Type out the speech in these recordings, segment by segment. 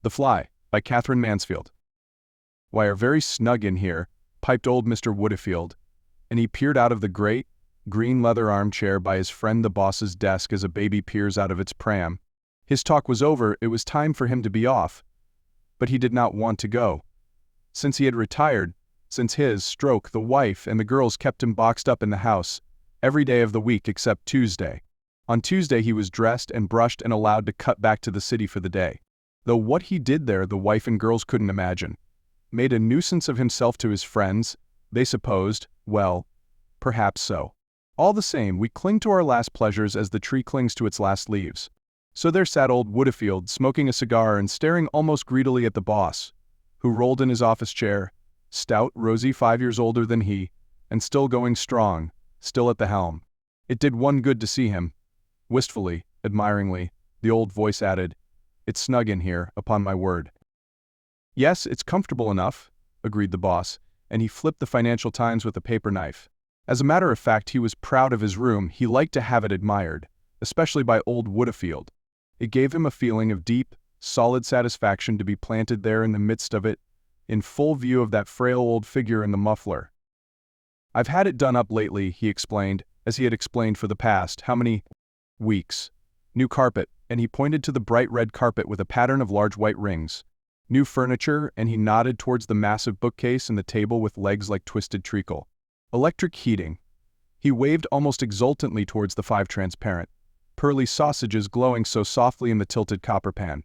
The Fly, by Katherine Mansfield. "We're very snug in here," piped old Mr. Woodfield, and he peered out of the great, green leather armchair by his friend the boss's desk as a baby peers out of its pram. His talk was over, it was time for him to be off. But he did not want to go. Since he had retired, since his stroke, the wife and the girls kept him boxed up in the house, every day of the week except Tuesday. On Tuesday he was dressed and brushed and allowed to cut back to the city for the day. Though what he did there the wife and girls couldn't imagine. Made a nuisance of himself to his friends, they supposed, well, perhaps so. All the same, we cling to our last pleasures as the tree clings to its last leaves. So there sat old Woodfield, smoking a cigar and staring almost greedily at the boss, who rolled in his office chair, stout, rosy, 5 years older than he, and still going strong, still at the helm. It did one good to see him. Wistfully, admiringly, the old voice added, "It's snug in here, upon my word." "Yes, it's comfortable enough," agreed the boss, and he flipped the Financial Times with a paper knife. As a matter of fact, he was proud of his room. He liked to have it admired, especially by old Woodfield. It gave him a feeling of deep, solid satisfaction to be planted there in the midst of it, in full view of that frail old figure in the muffler. "I've had it done up lately," he explained, as he had explained for the past, how many weeks. "New carpet," and he pointed to the bright red carpet with a pattern of large white rings. "New furniture," and he nodded towards the massive bookcase and the table with legs like twisted treacle. "Electric heating." He waved almost exultantly towards the 5 transparent, pearly sausages glowing so softly in the tilted copper pan.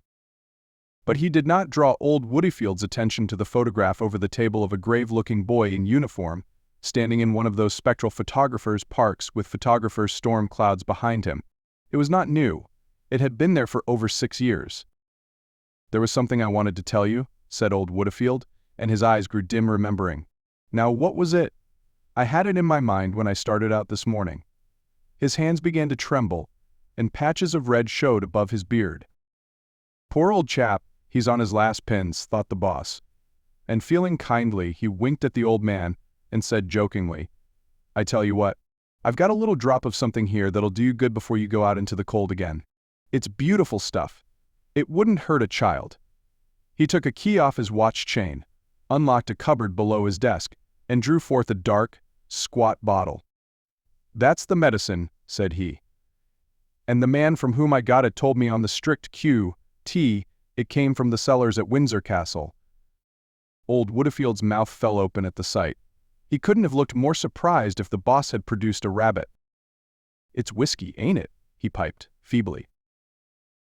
But he did not draw old Woodfield's attention to the photograph over the table of a grave-looking boy in uniform, standing in one of those spectral photographers' parks with photographers' storm clouds behind him. It was not new. It had been there for over 6 years. "There was something I wanted to tell you," said old Woodfield, and his eyes grew dim remembering. "Now what was it? I had it in my mind when I started out this morning." His hands began to tremble, and patches of red showed above his beard. "Poor old chap, he's on his last pins," thought the boss. And feeling kindly, he winked at the old man and said jokingly, "I tell you what, I've got a little drop of something here that'll do you good before you go out into the cold again. It's beautiful stuff. It wouldn't hurt a child." He took a key off his watch chain, unlocked a cupboard below his desk, and drew forth a dark, squat bottle. "That's the medicine," said he. "And the man from whom I got it told me on the strict Q.T. it came from the cellars at Windsor Castle." Old Woodfield's mouth fell open at the sight. He couldn't have looked more surprised if the boss had produced a rabbit. "It's whiskey, ain't it?" he piped, feebly.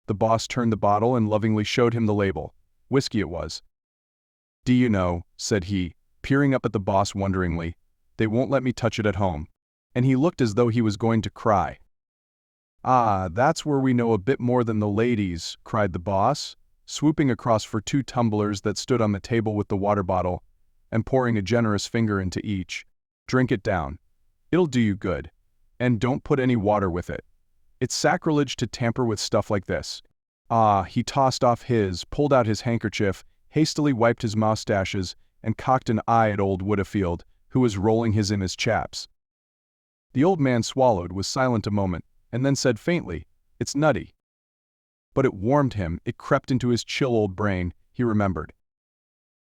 The boss turned the bottle and lovingly showed him the label. Whiskey it was. "Do you know," said he, peering up at the boss wonderingly, "they won't let me touch it at home." And he looked as though he was going to cry. "Ah, that's where we know a bit more than the ladies," cried the boss, swooping across for 2 tumblers that stood on the table with the water bottle, and pouring a generous finger into each. "Drink it down. It'll do you good. And don't put any water with it. It's sacrilege to tamper with stuff like this." Ah, he tossed off his, pulled out his handkerchief, hastily wiped his mustaches, and cocked an eye at old Woodfield, who was rolling his in his chaps. The old man swallowed, was silent a moment, and then said faintly, "It's nutty." But it warmed him, it crept into his chill old brain, he remembered.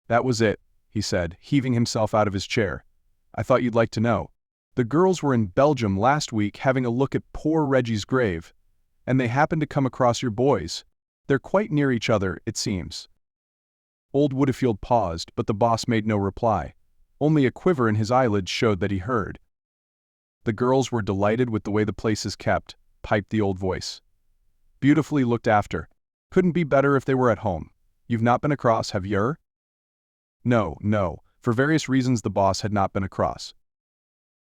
"That was it," he said, heaving himself out of his chair. "I thought you'd like to know. The girls were in Belgium last week having a look at poor Reggie's grave, and they happened to come across your boys. They're quite near each other, it seems." Old Woodfield paused, but the boss made no reply. Only a quiver in his eyelids showed that he heard. "The girls were delighted with the way the place is kept," piped the old voice. "Beautifully looked after. Couldn't be better if they were at home. You've not been across, have yer?" No. For various reasons the boss had not been across.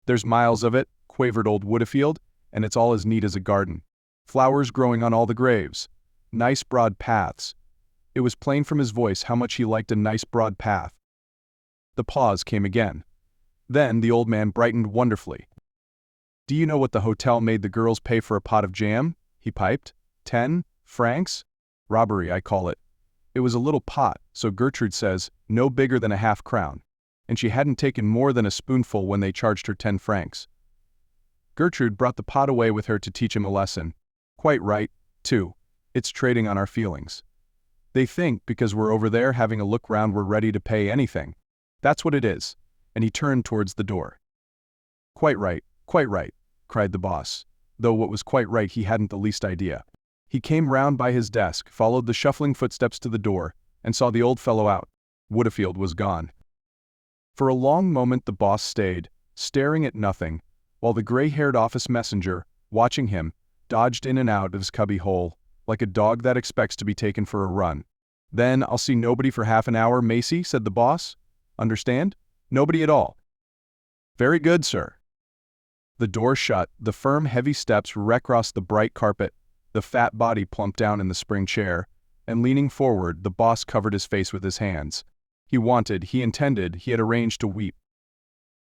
"There's miles of it," quavered old Woodfield, "and it's all as neat as a garden. Flowers growing on all the graves. Nice broad paths." It was plain from his voice how much he liked a nice broad path. The pause came again. Then the old man brightened wonderfully. "Do you know what the hotel made the girls pay for a pot of jam?" he piped. 10 francs? Robbery, I call it. It was a little pot, so Gertrude says, no bigger than a half-crown. And she hadn't taken more than a spoonful when they charged her 10 francs. Gertrude brought the pot away with her to teach him a lesson. Quite right, too. It's trading on our feelings. They think because we're over there having a look round we're ready to pay anything. That's what it is." And he turned towards the door. Quite right, cried the boss, though what was quite right he hadn't the least idea. He came round by his desk, followed the shuffling footsteps to the door, and saw the old fellow out. Woodfield was gone. For a long moment the boss stayed, staring at nothing, while the gray-haired office messenger, watching him, dodged in and out of his cubby hole, like a dog that expects to be taken for a run. "Then I'll see nobody for half an hour, Macy," said the boss. "Understand? Nobody at all." "Very good, sir." The door shut, the firm, heavy steps recrossed the bright carpet, the fat body plumped down in the spring chair, and leaning forward, the boss covered his face with his hands. He had arranged to weep.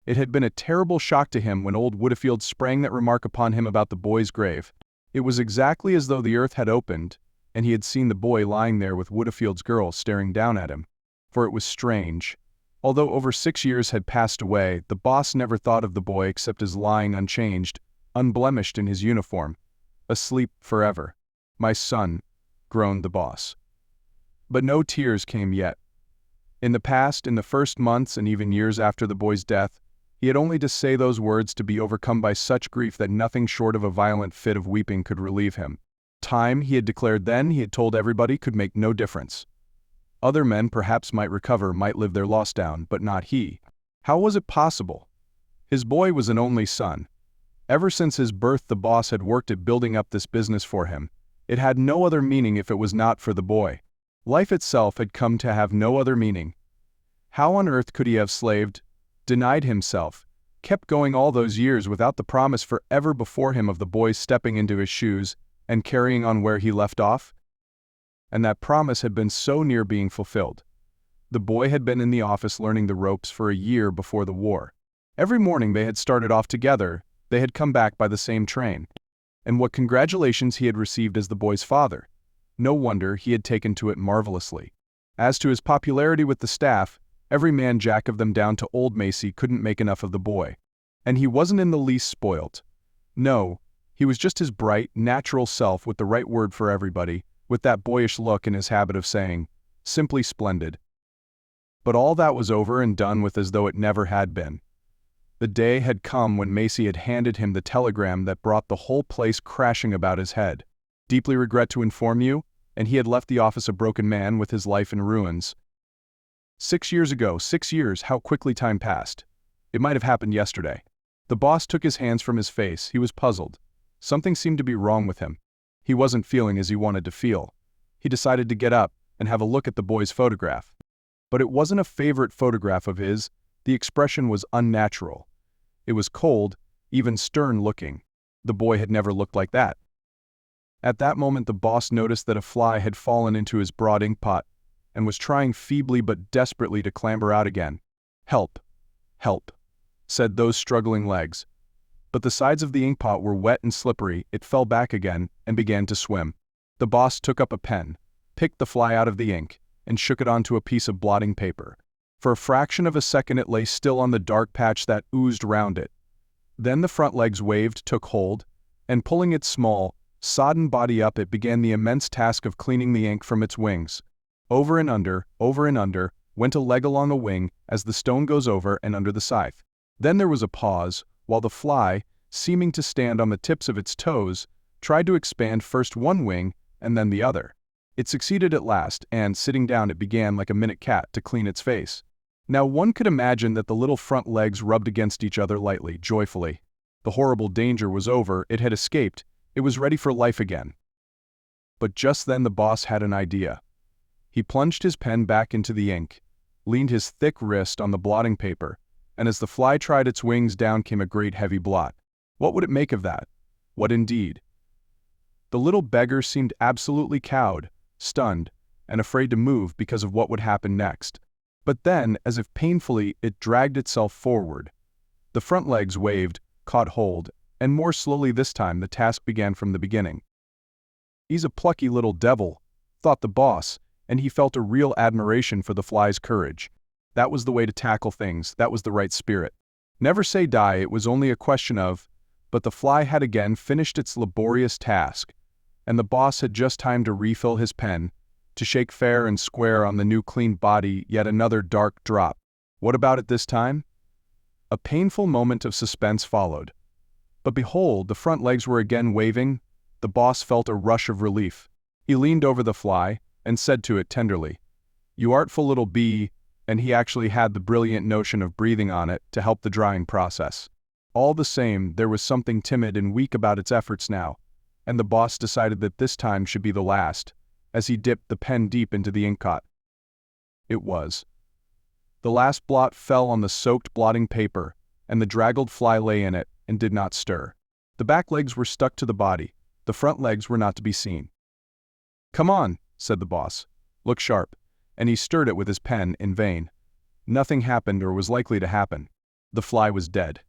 It had been a terrible shock to him when old Woodfield sprang that remark upon him about the boy's grave. It was exactly as though the earth had opened, and he had seen the boy lying there with Woodfield's girl staring down at him. For it was strange. Although over 6 years had passed away, the boss never thought of the boy except as lying unchanged, unblemished in his uniform, asleep forever. "My son," groaned the boss. But no tears came yet. In the past, in the first months and even years after the boy's death, he had only to say those words to be overcome by such grief that nothing short of a violent fit of weeping could relieve him. Time, he had declared then, he had told everybody, could make no difference. Other men perhaps might recover, might live their loss down, but not he. How was it possible? His boy was an only son. Ever since his birth the boss had worked at building up this business for him. It had no other meaning if it was not for the boy. Life itself had come to have no other meaning. How on earth could he have slaved, denied himself, kept going all those years without the promise for ever before him of the boy stepping into his shoes and carrying on where he left off? And that promise had been so near being fulfilled. The boy had been in the office learning the ropes for a year before the war. Every morning they had started off together, they had come back by the same train. And what congratulations he had received as the boy's father. No wonder he had taken to it marvelously. As to his popularity with the staff, every man jack of them down to old Macy couldn't make enough of the boy. And he wasn't in the least spoilt. No, he was just his bright, natural self with the right word for everybody, with that boyish look and his habit of saying, "Simply splendid." But all that was over and done with as though it never had been. The day had come when Macy had handed him the telegram that brought the whole place crashing about his head. "Deeply regret to inform you," and he had left the office a broken man with his life in ruins. 6 years ago, 6 years, how quickly time passed. It might have happened yesterday. The boss took his hands from his face. He was puzzled. Something seemed to be wrong with him. He wasn't feeling as he wanted to feel. He decided to get up and have a look at the boy's photograph. But it wasn't a favorite photograph of his. The expression was unnatural. It was cold, even stern-looking. The boy had never looked like that. At that moment the boss noticed that a fly had fallen into his broad inkpot and was trying feebly but desperately to clamber out again. "Help! Help!" said those struggling legs. But the sides of the inkpot were wet and slippery. It fell back again and began to swim. The boss took up a pen, picked the fly out of the ink, and shook it onto a piece of blotting paper. For a fraction of a second it lay still on the dark patch that oozed round it. Then the front legs waved, took hold, and pulling its small, sodden body up it began the immense task of cleaning the ink from its wings. Over and under, went a leg along a wing as the stone goes over and under the scythe. Then there was a pause, while the fly, seeming to stand on the tips of its toes, tried to expand first one wing and then the other. It succeeded at last, and sitting down it began like a minute cat to clean its face. Now one could imagine that the little front legs rubbed against each other lightly, joyfully. The horrible danger was over, it had escaped, it was ready for life again. But just then the boss had an idea. He plunged his pen back into the ink, leaned his thick wrist on the blotting paper, and as the fly tried its wings down came a great heavy blot. What would it make of that? What indeed? The little beggar seemed absolutely cowed, stunned, and afraid to move because of what would happen next. But then, as if painfully, it dragged itself forward. The front legs waved, caught hold, and more slowly this time the task began from the beginning. "He's a plucky little devil," thought the boss, and he felt a real admiration for the fly's courage. That was the way to tackle things, that was the right spirit. Never say die, it was only a question of, but the fly had again finished its laborious task, and the boss had just time to refill his pen, to shake fair and square on the new clean body. Yet another dark drop. What about it this time? A painful moment of suspense followed. But behold, the front legs were again waving. The boss felt a rush of relief. He leaned over the fly and said to it tenderly, "You artful little bee," and he actually had the brilliant notion of breathing on it to help the drying process. All the same, there was something timid and weak about its efforts now, and the boss decided that this time should be the last, as he dipped the pen deep into the inkpot. It was. The last blot fell on the soaked blotting paper, and the draggled fly lay in it and did not stir. The back legs were stuck to the body. The front legs were not to be seen. "Come on," said the boss. "Look sharp." And he stirred it with his pen in vain. Nothing happened or was likely to happen. The fly was dead.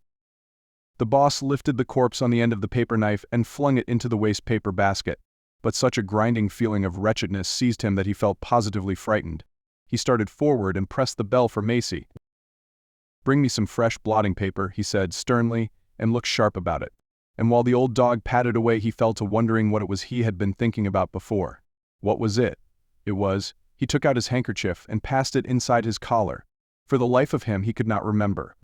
The boss lifted the corpse on the end of the paper knife and flung it into the waste paper basket. But such a grinding feeling of wretchedness seized him that he felt positively frightened. He started forward and pressed the bell for Macy. "Bring me some fresh blotting paper," he said sternly, "and look sharp about it." And while the old dog padded away, he fell to wondering what it was he had been thinking about before. What was it? It was, he took out his handkerchief and passed it inside his collar. For the life of him he could not remember.